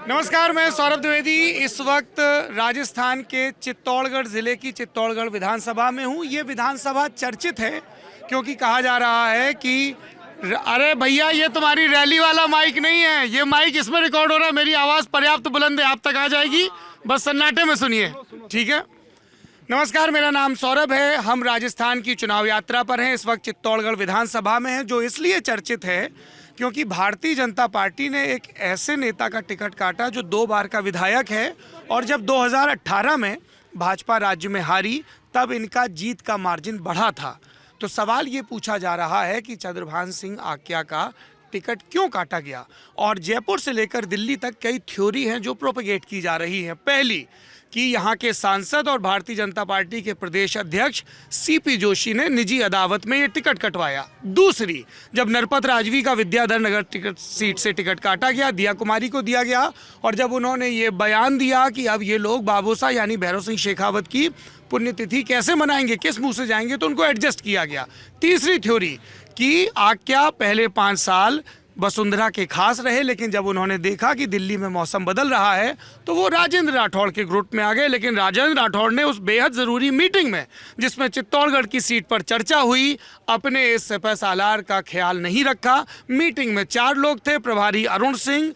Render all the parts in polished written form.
नमस्कार, मैं सौरभ द्विवेदी इस वक्त राजस्थान के चित्तौड़गढ़ ज़िले की चित्तौड़गढ़ विधानसभा में हूँ। ये विधानसभा चर्चित है क्योंकि कहा जा रहा है कि अरे भैया, ये तुम्हारी रैली वाला माइक नहीं है, ये माइक इसमें रिकॉर्ड हो रहा है। मेरी आवाज़ पर्याप्त बुलंद है, आप तक आ जाएगी, बस सन्नाटे में सुनिए, ठीक है। नमस्कार, मेरा नाम सौरभ है। हम राजस्थान की चुनाव यात्रा पर हैं, इस वक्त चित्तौड़गढ़ विधानसभा में हैं, जो इसलिए चर्चित है क्योंकि भारतीय जनता पार्टी ने एक ऐसे नेता का टिकट काटा जो 2 बार का विधायक है, और जब 2018 में भाजपा राज्य में हारी तब इनका जीत का मार्जिन बढ़ा था। तो सवाल ये पूछा जा रहा है कि चंद्रभान सिंह आक्या का टिकट क्यों काटा गया, और जयपुर से लेकर दिल्ली तक कई थ्योरी हैं जो प्रोपेगेट की जा रही हैं। पहली कि यहाँ के सांसद और भारतीय जनता पार्टी के प्रदेश अध्यक्ष सीपी जोशी ने निजी अदावत में ये टिकट कटवाया। दूसरी, जब नरपत राजवी का विद्याधर नगर टिकट सीट से टिकट काटा गया, दिया कुमारी को दिया गया, और जब उन्होंने ये बयान दिया कि अब ये लोग बाबूसा यानी भैरव सिंह शेखावत की पुण्यतिथि कैसे मनाएंगे, किस मुंह से जाएंगे, तो उनको एडजस्ट किया गया। तीसरी थ्योरी कि आक्या पहले 5 साल वसुंधरा के खास रहे, लेकिन जब उन्होंने देखा कि दिल्ली में मौसम बदल रहा है तो वो राजेंद्र राठौड़ के ग्रुप में आ गए। लेकिन राजेंद्र राठौड़ ने उस बेहद ज़रूरी मीटिंग में, जिसमें चित्तौड़गढ़ की सीट पर चर्चा हुई, अपने इस सिपह सालार का ख्याल नहीं रखा। मीटिंग में 4 लोग थे, प्रभारी अरुण सिंह,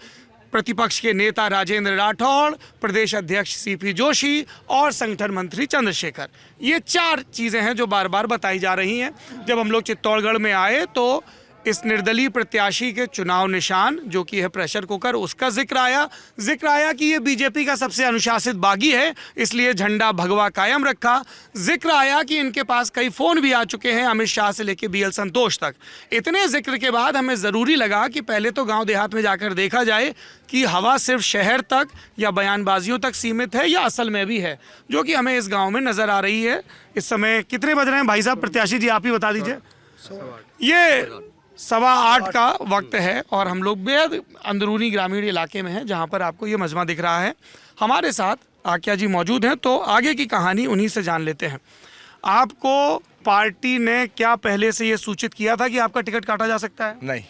प्रतिपक्ष के नेता राजेंद्र राठौड़, प्रदेश अध्यक्ष सीपी जोशी और संगठन मंत्री चंद्रशेखर। ये 4 चीज़ें हैं जो बार बार बताई जा रही हैं। जब हम लोग चित्तौड़गढ़ में आए तो इस निर्दलीय प्रत्याशी के चुनाव निशान, जो कि है प्रेशर कुकर, उसका जिक्र आया कि ये बीजेपी का सबसे अनुशासित बागी है, इसलिए झंडा भगवा कायम रखा। जिक्र आया कि इनके पास कई फ़ोन भी आ चुके हैं, अमित शाह से लेकर BL संतोष तक। इतने जिक्र के बाद हमें ज़रूरी लगा कि पहले तो गांव देहात में जाकर देखा जाए कि हवा सिर्फ शहर तक या बयानबाजियों तक सीमित है या असल में भी है, जो कि हमें इस गाँव में नज़र आ रही है। इस समय कितने बज रहे हैं भाई साहब? प्रत्याशी जी आप ही बता दीजिए। ये 8:15 का वक्त है और हम लोग बेहद अंदरूनी ग्रामीण इलाके में हैं, जहां पर आपको ये मजमा दिख रहा है। हमारे साथ आक्या जी मौजूद हैं, तो आगे की कहानी उन्हीं से जान लेते हैं। आपको पार्टी ने क्या पहले से ये सूचित किया था कि आपका टिकट काटा जा सकता है? नहीं,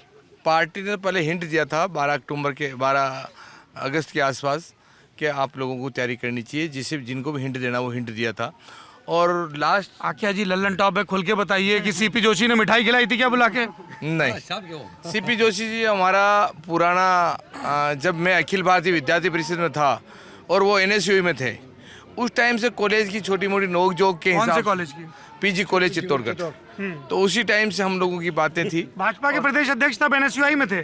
पार्टी ने पहले हिंट दिया था 12 अगस्त के आसपास कि आप लोगों को तैयारी करनी चाहिए, जिनको भी हिंट देना वो हिंट दिया था। और लास्ट आक्या जी लल्लन टॉप है, खुल के बताइए कि सीपी जोशी ने मिठाई खिलाई थी क्या बुला के? नहीं, सीपी जोशी जी हमारा पुराना, जब मैं अखिल भारतीय विद्यार्थी परिषद में था और वो NSU में थे, उस टाइम से कॉलेज की छोटी मोटी नोक जोक के हिसाब से, कॉलेज की? PG कॉलेज चित्तौड़गढ़, तो उसी टाइम से हम लोगों की बातें थी। भाजपा के प्रदेश अध्यक्ष तब NSU में थे?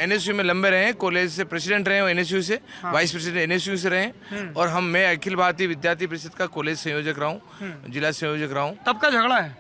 NSU में लंबे रहे, कॉलेज से प्रेसिडेंट रहे, NSU से वाइस प्रेसिडेंट NSU से रहे, और मैं अखिल भारतीय विद्यार्थी परिषद का कॉलेज संयोजक रहा हूँ, जिला संयोजक रहा हूँ। तब का झगड़ा है?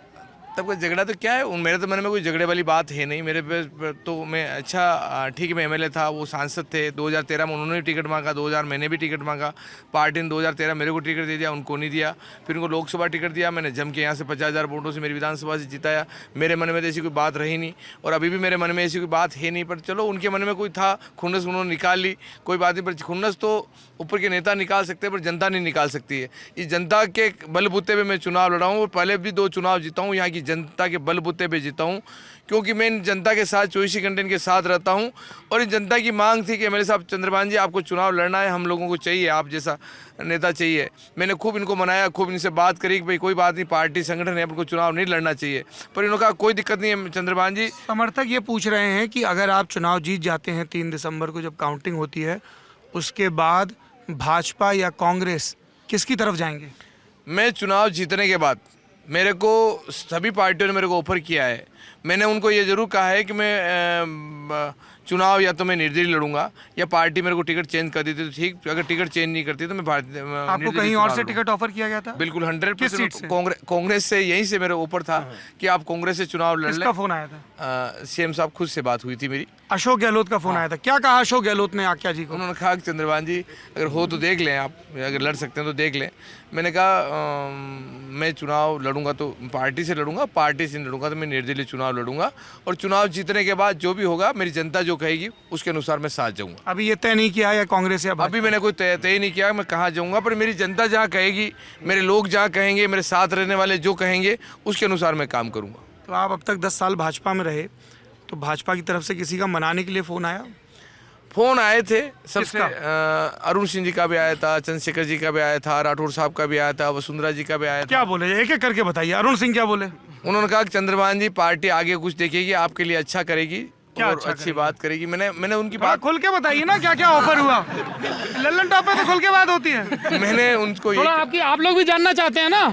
तब का झगड़ा तो क्या है, मेरे तो मन में कोई झगड़े वाली बात है नहीं। मेरे पे तो मैं अच्छा ठीक, मैं MLA था, वो सांसद थे। 2013 में उन्होंने टिकट मांगा, 2000 मैंने भी टिकट मांगा। पार्टी ने 2013 मेरे को टिकट दे दिया, उनको नहीं दिया। फिर उनको लोकसभा टिकट दिया, मैंने जम के यहाँ से 50,000 वोटों से मेरी विधानसभा से जिताया। मेरे मन में तो ऐसी कोई बात रही नहीं, और अभी भी मेरे मन में ऐसी कोई बात है नहीं। पर चलो, उनके मन में कोई था, खुन्नस उन्होंने निकाल ली, कोई बात नहीं। पर खुन्नस तो ऊपर के नेता निकाल सकते हैं, पर जनता नहीं निकाल सकती है। इस जनता के बलबूते पे मैं चुनाव लड़ा हूँ, और पहले भी 2 चुनाव जीता हूँ, यहाँ की जनता के बलबूते पे जीता हूँ, क्योंकि मैं इन जनता के साथ 24 घंटे इनके साथ रहता हूँ। और इन जनता की मांग थी कि मेरे साहब चंद्रभान जी, आपको चुनाव लड़ना है, हम लोगों को चाहिए, आप जैसा नेता चाहिए। मैंने खूब इनको मनाया, खूब इनसे बात करी कि भाई कोई बात नहीं, पार्टी संगठन है, आपको चुनाव नहीं लड़ना चाहिए। पर इन्होंने कहा कोई दिक्कत नहीं है चंद्रभान जी। समर्थक ये पूछ रहे हैं कि अगर आप चुनाव जीत जाते हैं 3 दिसंबर को जब काउंटिंग होती है, उसके बाद भाजपा या कांग्रेस किसकी तरफ जाएंगे? मैं चुनाव जीतने के बाद, मेरे को सभी पार्टियों ने मेरे को ऑफर किया है। मैंने उनको ये ज़रूर कहा है कि मैं चुनाव या तो मैं निर्दलीय लड़ूंगा, या पार्टी मेरे को टिकट चेंज कर देती तो ठीक, अगर टिकट चेंज नहीं करती तो मैं भारतीय। आपको कहीं और से टिकट ऑफर किया गया था? बिल्कुल 100%। कांग्रेस से, यहीं से मेरा ऑफर था कि आप कांग्रेस से चुनाव लड़ लें। किसका फोन आया था? CM साहब खुद से बात हुई थी मेरी। अशोक गहलोत का फोन आया था। क्या कहा अशोक गहलोत ने आक्या जी को? उन्होंने कहा कि चंद्रभान जी अगर हो तो देख लें, आप अगर लड़ सकते हैं तो देख लें। मैंने कहा मैं चुनाव लड़ूंगा तो पार्टी से लड़ूंगा, पार्टी से लड़ूंगा तो मैं निर्दलीय चुनाव लड़ूंगा, और चुनाव जीतने के बाद जो भी होगा, मेरी जनता जो कहेगी उसके अनुसार मैं साथ जाऊंगा। अभी ये तय नहीं किया या कांग्रेस या अभी मैंने कोई तय नहीं किया मैं कहाँ जाऊंगा, पर मेरी जनता जहाँ कहेगी, मेरे लोग जहाँ कहेंगे, मेरे साथ रहने वाले जो कहेंगे, उसके अनुसार मैं काम करूँगा। तो आप अब तक 10 साल भाजपा में रहे, तो भाजपा की तरफ से किसी का मनाने के लिए फ़ोन आया? फोन आए थे सबसे, अरुण सिंह जी का भी आया था, चंद्रशेखर जी का भी आया था, राठौर साहब का भी आया था, वसुंधरा जी का भी आया था। क्या बोले, एक एक करके बताइए। अरुण सिंह क्या बोले? उन्होंने कहा कि चंद्रभान जी पार्टी आगे कुछ देखेगी, आपके लिए अच्छा करेगी क्या और अच्छा अच्छी बात करेगी। मैंने उनकी थोड़ा बात खुल के बताइए ना, क्या क्या ऑफर हुआ? लल्लन टॉप पे तो खुल के बात होती है। मैंने उनको थोड़ा आपकी, आप लोग भी जानना चाहते हैं ना,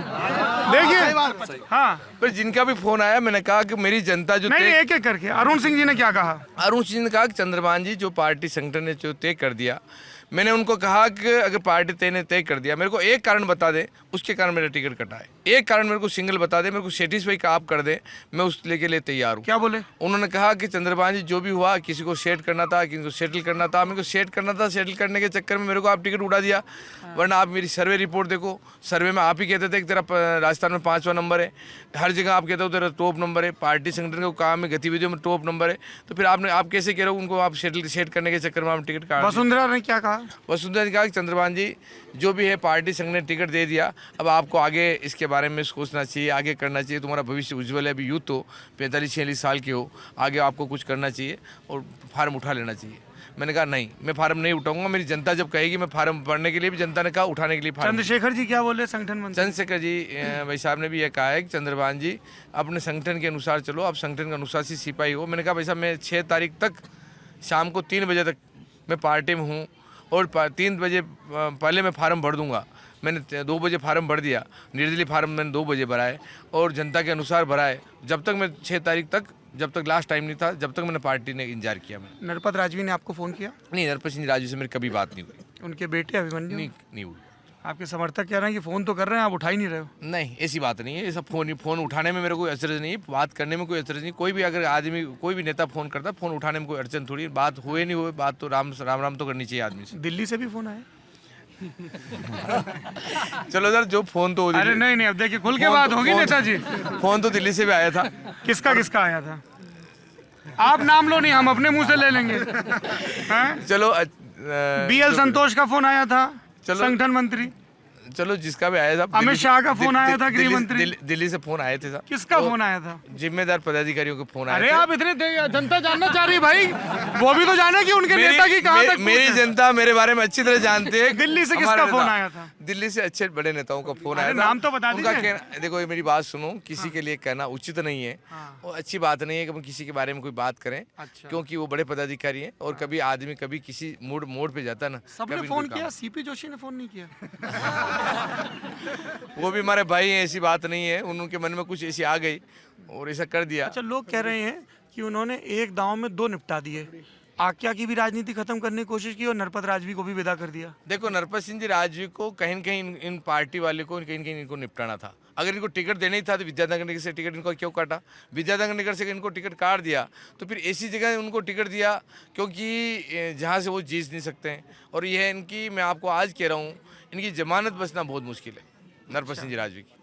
देखिए। हाँ, पर जिनका भी फोन आया मैंने कहा कि मेरी जनता जो नहीं, एक एक करके। अरुण सिंह जी ने क्या कहा? अरुण सिंह ने कहा कि चंद्रभान जी जो पार्टी संगठन ने जो तय कर दिया, मैंने उनको कहा कि अगर पार्टी तय कर दिया, मेरे को एक कारण बता दे, उसके कारण मेरा टिकट कटा है। एक कारण मेरे को सिंगल बता दे, मेरे को सेटिस्फाई का आप कर दे, मैं उस लेके लिए तैयार हूँ। क्या बोले? उन्होंने कहा कि चंद्रभान जी जो भी हुआ, किसी को सेट करना था, किसी को सेटल करना था, मेरे को सेट करना था, सेटल करने के चक्कर में मेरे को आप टिकट उड़ा दिया। वरना आप मेरी सर्वे रिपोर्ट देखो, सर्वे में आप ही कहते थे कि तेरा राजस्थान में 5वां नंबर है, हर जगह आप कहते हो तेरा टॉप नंबर है, पार्टी संगठन के काम में गतिविधियों में टॉप नंबर है, तो फिर आप कैसे कह रहे हो उनको आप सेट करने के चक्कर में आप टिकट काट? वसुंधरा ने क्या कहा? वसुंधरा ने कहा कि चंद्रभान जी जो भी है पार्टी संघ ने टिकट दे दिया, अब आपको आगे इसके बारे में सोचना चाहिए, आगे करना चाहिए, तुम्हारा भविष्य उज्जवल है, अभी यूथ हो, 45-46 साल के हो, आगे आपको कुछ करना चाहिए और फार्म उठा लेना चाहिए। मैंने कहा नहीं, मैं फार्म नहीं उठाऊंगा, मेरी जनता जब कहेगी मैं फार्म भरने के लिए भी, जनता ने कहा उठाने के लिए फार्म। चंद्रशेखर जी क्या बोले, संगठन मंत्री? चंद्रशेखर जी भाई साहब ने भी यह कहा है कि चंद्रभान जी अपने संगठन के अनुसार चलो, आप संगठन के अनुशासित सिपाही हो। मैंने कहा भाई साहब मैं 6 तारीख तक शाम को 3 बजे तक मैं पार्टी में हूँ और 3 बजे पहले मैं फार्म भर दूंगा। मैंने 2 बजे फार्म भर दिया, निर्दलीय फार्म मैंने 2 बजे भरा है और जनता के अनुसार भरा है। जब तक मैं 6 तारीख तक, जब तक लास्ट टाइम नहीं था, जब तक मैंने पार्टी ने इंतजार किया। मैंने नरपत राजवी ने आपको फोन किया? नहीं, नरपत सिंह राजू से मेरी कभी बात नहीं हुई। उनके बेटे अभिमन्यु? नहीं हुई। आपके समर्थक कह रहे हैं कि फोन तो कर रहे हैं, आप उठा ही नहीं रहे हो। नहीं, ऐसी बात नहीं है। ऐसा फोन उठाने में मेरे कोई अचरज नहीं है, बात करने में कोई अचरज नहीं। कोई भी अगर आदमी, कोई भी नेता फोन करता है, फोन उठाने में कोई अड़चन थोड़ी। बात हुए नहीं हुए, बात तो राम राम तो करनी चाहिए आदमी से। दिल्ली से भी फोन आया? चलो सर, जो फोन तो अरे नहीं, अब देखिए खुल के बात होगी नेताजी। फोन तो दिल्ली से भी आया था। किसका आया था? आप नाम लो नहीं, हम अपने मुंह से ले लेंगे। चलो, BL संतोष का फोन आया था, चलो, संगठन मंत्री। चलो, जिसका भी आया था। अमित शाह का फोन आया था, गृह मंत्री। दिल्ली से फोन आए थे सर। किसका फोन आया था? जिम्मेदार पदाधिकारियों के फोन आए अरे थे। आप इतने जनता जानना चाह रही भाई, वो भी तो जाने कि उनके नेता की कहां तक मेरी जनता मेरे बारे में अच्छी तरह जानती है। दिल्ली से किसका फोन आया था? दिल्ली से अच्छे बड़े नेताओं का फोन आया था। नाम तो बता उनका दीजिए। देखो, ये मेरी बात सुनो, किसी के लिए कहना उचित नहीं है और अच्छी बात नहीं है कि हम किसी के बारे में कोई बात करें। अच्छा। क्योंकि वो बड़े पदाधिकारी हैं और कभी आदमी कभी किसी मोड़ पे जाता है ना। सबने फोन किया, CP जोशी ने फोन नहीं किया? वो भी हमारे भाई हैं, ऐसी बात नहीं है। उनके मन में कुछ ऐसी आ गई और ऐसा कर दिया। अच्छा, लोग कह रहे हैं कि उन्होंने एक दांव में 2 निपटा दिए, आक्या की भी राजनीति खत्म करने की कोशिश की और नरपत राजवी को भी विदा कर दिया। देखो, नरपत सिंह जी राजवी को कहीं न कहीं इन पार्टी वाले को कहीं न कहीं इनको निपटाना था। अगर इनको टिकट देना ही था तो विद्यानगर नगर से टिकट इनको क्यों काटा? विद्यानगर नगर से इनको टिकट काट दिया तो फिर ऐसी जगह उनको टिकट दिया क्योंकि जहाँ से वो जीत नहीं सकते हैं। और यह इनकी, मैं आपको आज कह रहा हूँ, इनकी जमानत बचना बहुत मुश्किल है, नरपत सिंह जी राजवी की।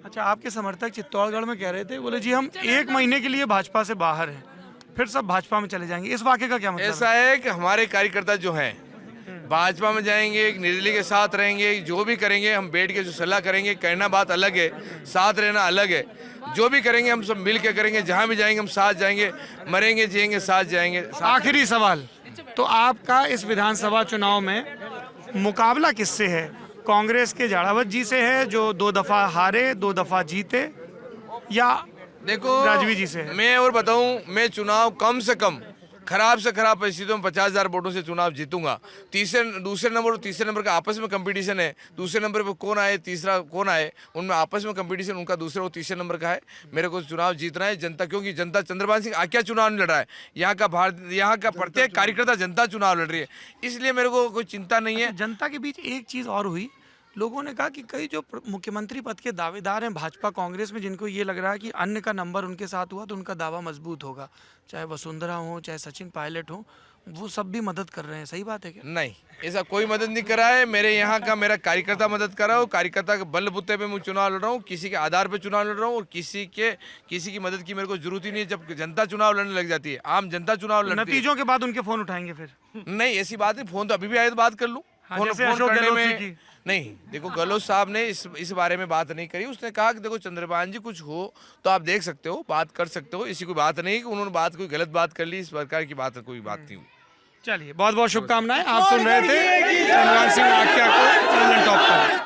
अच्छा, आपके समर्थक चित्तौड़गढ़ में कह रहे थे, बोले जी हम 1 महीने के लिए भाजपा से बाहर हैं, फिर सब भाजपा में चले जाएंगे। इस वाक्य का क्या मतलब? ऐसा है कि हमारे कार्यकर्ता जो हैं भाजपा में जाएंगे, निर्दलीय के साथ रहेंगे, जो भी करेंगे हम बैठ के जो सलाह करेंगे, कहना बात अलग है, साथ रहना अलग है। जो भी करेंगे हम सब मिल के करेंगे, जहाँ भी जाएंगे हम साथ जाएंगे, मरेंगे जिएंगे साथ जाएंगे। आखिरी सवाल, तो आपका इस विधानसभा चुनाव में मुकाबला किससे है? कांग्रेस के जाड़ावत जी से है जो 2 दफा हारे, 2 दफा जीते, या देखो राजवी जी से है? मैं और बताऊं, मैं चुनाव कम से कम खराब से खराब परिस्थितियों में 50,000 वोटों से चुनाव जीतूंगा। दूसरे नंबर और तीसरे नंबर का आपस में कंपटीशन है। दूसरे नंबर पे कौन आए, तीसरा कौन आए, उनमें आपस में कंपटीशन उनका दूसरे और तीसरे नंबर का है। मेरे को चुनाव जीतना है। जनता, क्योंकि जनता चंद्रभान सिंह आक्या चुनाव नहीं लड़ रहा है, यहाँ का प्रत्येक कार्यकर्ता जनता चुनाव लड़ रही है, इसलिए मेरे को कोई चिंता नहीं है। जनता के बीच एक चीज और हुई, लोगों ने कहा कि कई जो मुख्यमंत्री पद के दावेदार हैं भाजपा कांग्रेस में, जिनको ये लग रहा है कि अन्य का नंबर उनके साथ हुआ तो उनका दावा मजबूत होगा, चाहे वसुंधरा हो चाहे सचिन पायलट हो, वो सब भी मदद कर रहे हैं। सही बात है क्या? नहीं, ऐसा कोई मदद नहीं करा है। मेरे यहाँ का मेरा कार्यकर्ता मदद करा हो। कार्यकर्ता के बलबूते पे मैं चुनाव लड़ रहा हूँ, किसी के आधार पे चुनाव लड़ रहा हूँ और किसी की मदद की मेरे को जरूरत ही नहीं है। जब जनता चुनाव लड़ने लग जाती है, आम जनता चुनाव लड़ती है। नतीजों के बाद उनके फोन उठाएंगे फिर? नहीं, ऐसी बात नहीं। फोन तो अभी भी आए तो बात कर लूँ। फोन करने में नहीं। देखो, गहलोत साहब ने इस बारे में बात नहीं करी। उसने कहा कि देखो चंद्रभान जी कुछ हो तो आप देख सकते हो, बात कर सकते हो, ऐसी कोई बात नहीं कि उन्होंने कोई गलत बात कर ली, इस प्रकार की बात कोई बात नहीं हुई। चलिए बहुत बहुत शुभकामनाएं। आप सुन रहे थे चंद्रकांत सिंह आख्या को लंदन टॉप पर।